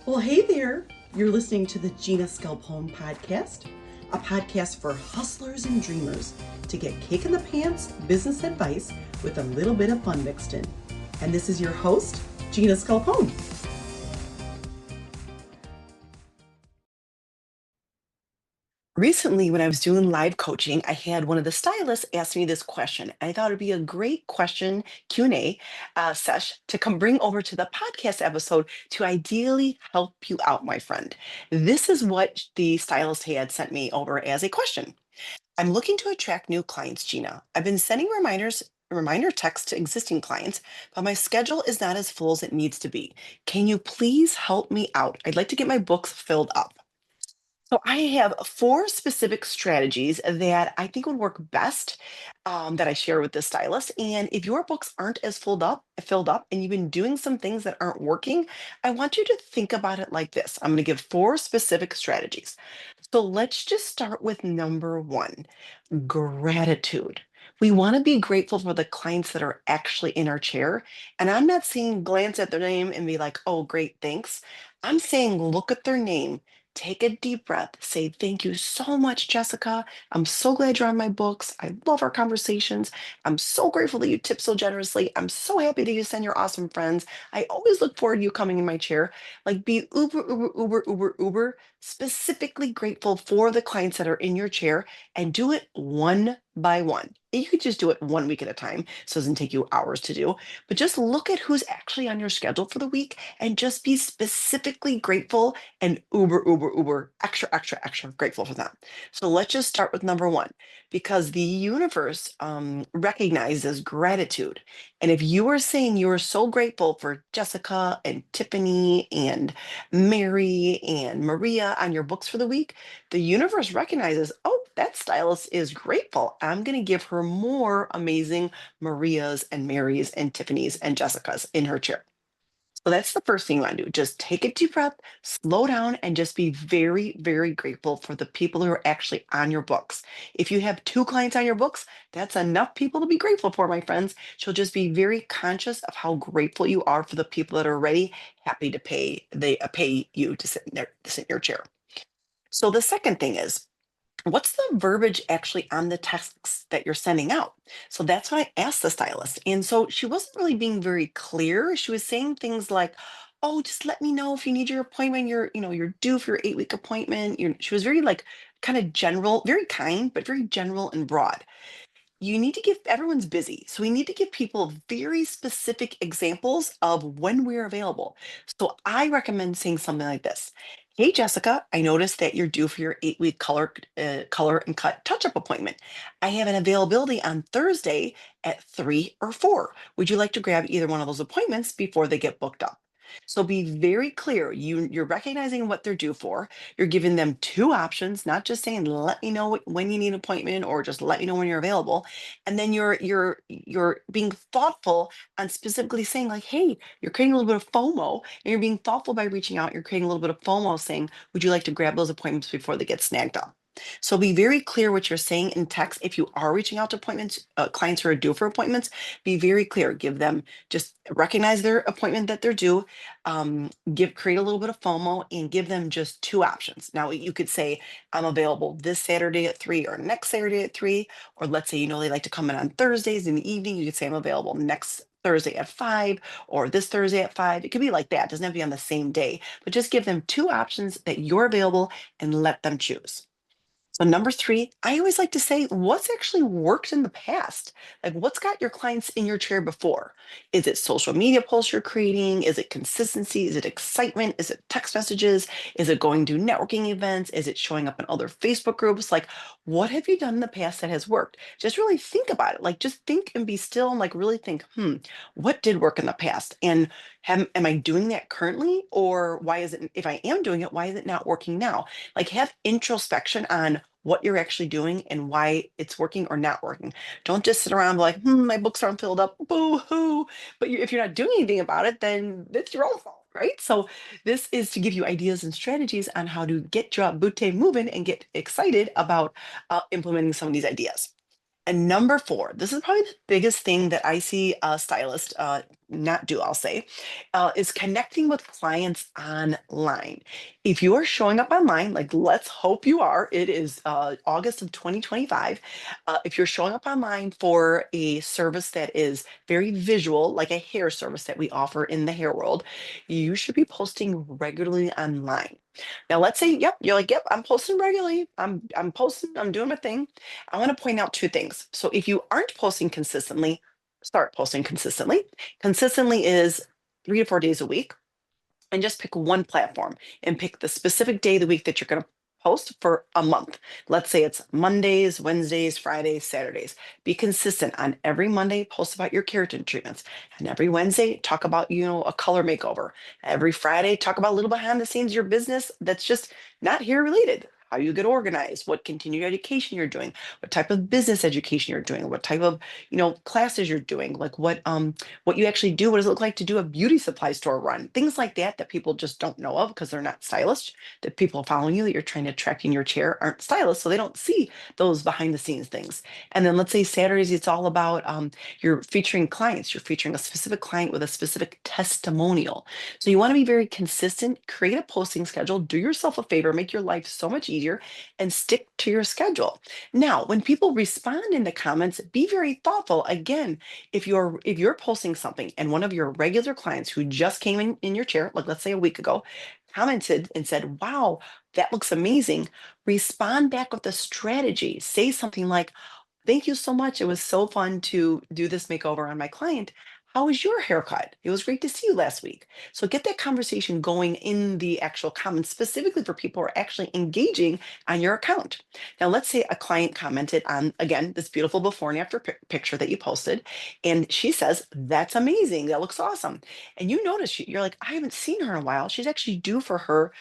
Well, hey there. You're listening to the Gina Scalpone podcast, a podcast for hustlers and dreamers to get kick in the pants business advice with a little bit of fun mixed in. And this is your host, Gina Scalpone. Recently, when I was doing live coaching, I had one of the stylists ask me this question. I thought it'd be a great question Q&A sesh to come bring over to the podcast episode to ideally help you out, my friend. This is what the stylist had sent me over as a question. I'm looking to attract new clients, Gina. I've been sending reminder texts to existing clients, but my schedule is not as full as it needs to be. Can you please help me out? I'd like to get my books filled up. So I have four specific strategies that I think would work best that I share with the stylist. And if your books aren't as filled up, and you've been doing some things that aren't working, I want you to think about it like this. I'm going to give four specific strategies. So let's just start with number one, gratitude. We want to be grateful for the clients that are actually in our chair. And I'm not saying glance at their name and be like, oh, great, thanks. I'm saying look at their name, take a deep breath, say, thank you so much, Jessica. I'm so glad you're on my books. I love our conversations. I'm so grateful that you tip so generously. I'm so happy that you send your awesome friends. I always look forward to you coming in my chair. Like be uber specifically grateful for the clients that are in your chair and do it one by one. You could just do it 1 week at a time, so it doesn't take you hours to do. But just look at who's actually on your schedule for the week and just be specifically grateful and extra grateful for them. So let's just start with number one, because the universe recognizes gratitude. And if you are saying you are so grateful for Jessica and Tiffany and Mary and Maria on your books for the week, the universe recognizes, oh, that stylist is grateful. I'm going to give her more amazing Marias and Marys and Tiffany's and Jessicas in her chair. So that's the first thing you want to do. Just take a deep breath, slow down, and just be very grateful for the people who are actually on your books. If you have two clients on your books, that's enough people to be grateful for, my friends. So just be very conscious of how grateful you are for the people that are already happy to pay you to sit in to sit in your chair. So the second thing is, what's the verbiage actually on the texts that you're sending out? So that's what I asked the stylist. And so she wasn't really being very clear. She was saying things like, oh, just let me know if you need your appointment. You're due for your 8-week appointment. She was very like kind of general, very kind, but very general and broad. You need to give everyone's busy. So we need to give people very specific examples of when we're available. So I recommend saying something like this. Hey, Jessica, I noticed that you're due for your 8-week color and cut touch-up appointment. I have an availability on Thursday at 3 or 4. Would you like to grab either one of those appointments before they get booked up? So be very clear. You're recognizing what they're due for. You're giving them two options, not just saying, let me know when you need an appointment or just let me know when you're available. And then you're being thoughtful on specifically saying like, hey, you're creating a little bit of FOMO, and you're being thoughtful by reaching out. You're creating a little bit of FOMO saying, would you like to grab those appointments before they get snagged up? So be very clear what you're saying in text. If you are reaching out to clients who are due for appointments, be very clear. Give them, just recognize their appointment that they're due. Create a little bit of FOMO and give them just two options. Now you could say, I'm available this Saturday at 3 or next Saturday at 3. Or let's say, they like to come in on Thursdays in the evening. You could say I'm available next Thursday at 5 or this Thursday at 5. It could be like that. It doesn't have to be on the same day, but just give them two options that you're available and let them choose. So number three, I always like to say, what's actually worked in the past? Like what's got your clients in your chair before? Is it social media posts you're creating? Is it consistency? Is it excitement? Is it text messages? Is it going to networking events? Is it showing up in other Facebook groups? Like what have you done in the past that has worked? Just really think about it. Like just think and be still and like really think, what did work in the past? And am I doing that currently? Or why is it, if I am doing it, why is it not working now? Like have introspection on what you're actually doing and why it's working or not working. Don't just sit around like, my books aren't filled up, boo hoo. But if you're not doing anything about it, then it's your own fault, right? So this is to give you ideas and strategies on how to get your booty moving and get excited about implementing some of these ideas. And number four, this is probably the biggest thing that I see a stylist not do, I'll say, is connecting with clients online. If you are showing up online, like let's hope you are, it is August of 2025. If you're showing up online for a service that is very visual, like a hair service that we offer in the hair world, you should be posting regularly online. Now, let's say, yep, you're like, yep, I'm posting regularly. I'm posting, I'm doing my thing. I want to point out two things. So if you aren't posting consistently, start posting consistently. Consistently is 3 to 4 days a week, and just pick one platform and pick the specific day of the week that you're going to post for a month. Let's say it's Mondays, Wednesdays, Fridays, Saturdays. Be consistent on every Monday, post about your keratin treatments. And every Wednesday, talk about, a color makeover. Every Friday, talk about a little behind the scenes of your business that's just not hair related. How you get organized, what continued education you're doing, what type of business education you're doing, what type of, classes you're doing, like what you actually do, what does it look like to do a beauty supply store run, things like that that people just don't know of because they're not stylists. That people following you that you're trying to attract in your chair aren't stylists, so they don't see those behind the scenes things. And then let's say Saturdays, it's all about you're featuring clients, you're featuring a specific client with a specific testimonial. So you want to be very consistent, create a posting schedule, do yourself a favor, make your life so much easier, and stick to your schedule. Now, when people respond in the comments, be very thoughtful. Again, if you're posting something and one of your regular clients who just came in your chair, like let's say a week ago, commented and said, "Wow, that looks amazing," respond back with a strategy. Say something like, "Thank you so much. It was so fun to do this makeover on my client. How was your haircut? It was great to see you last week." So get that conversation going in the actual comments, specifically for people who are actually engaging on your account. Now, let's say a client commented on, again, this beautiful before and after picture that you posted, and she says, "That's amazing. That looks awesome." And you notice you're like, "I haven't seen her in a while. She's actually due for her,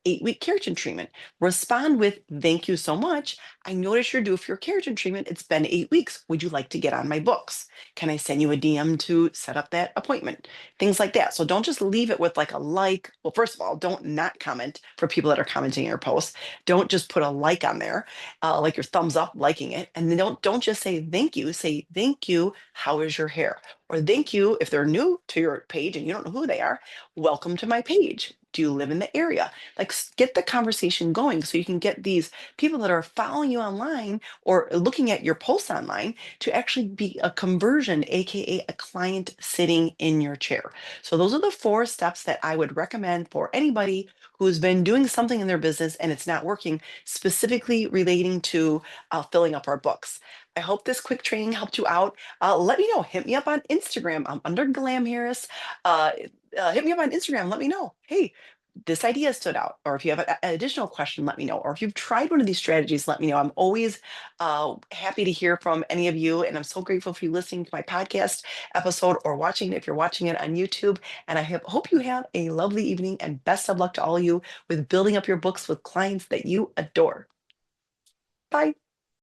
8-week keratin treatment." Respond with, "Thank you so much. I noticed you're due for your keratin treatment. It's been 8 weeks. Would you like to get on my books? Can I send you a DM to set up that appointment?" Things like that. So don't just leave it with like a like. Well, first of all, don't not comment for people that are commenting your posts. Don't just put a like on there, like your thumbs up, liking it. And then don't just say thank you. Say thank you. How is your hair? Or thank you if they're new to your page and you don't know who they are. Welcome to my page. Do you live in the area? Like get the conversation going so you can get these people that are following you online or looking at your posts online to actually be a conversion, AKA a client sitting in your chair. So those are the 4 steps that I would recommend for anybody who's been doing something in their business and it's not working, specifically relating to filling up our books. I hope this quick training helped you out. Let me know. Hit me up on Instagram. I'm under Glamhairus. Uh, Hit me up on Instagram. Let me know. Hey, this idea stood out. Or if you have an additional question, let me know. Or if you've tried one of these strategies, let me know. I'm always happy to hear from any of you. And I'm so grateful for you listening to my podcast episode or watching it if you're watching it on YouTube. And I hope you have a lovely evening and best of luck to all of you with building up your books with clients that you adore. Bye.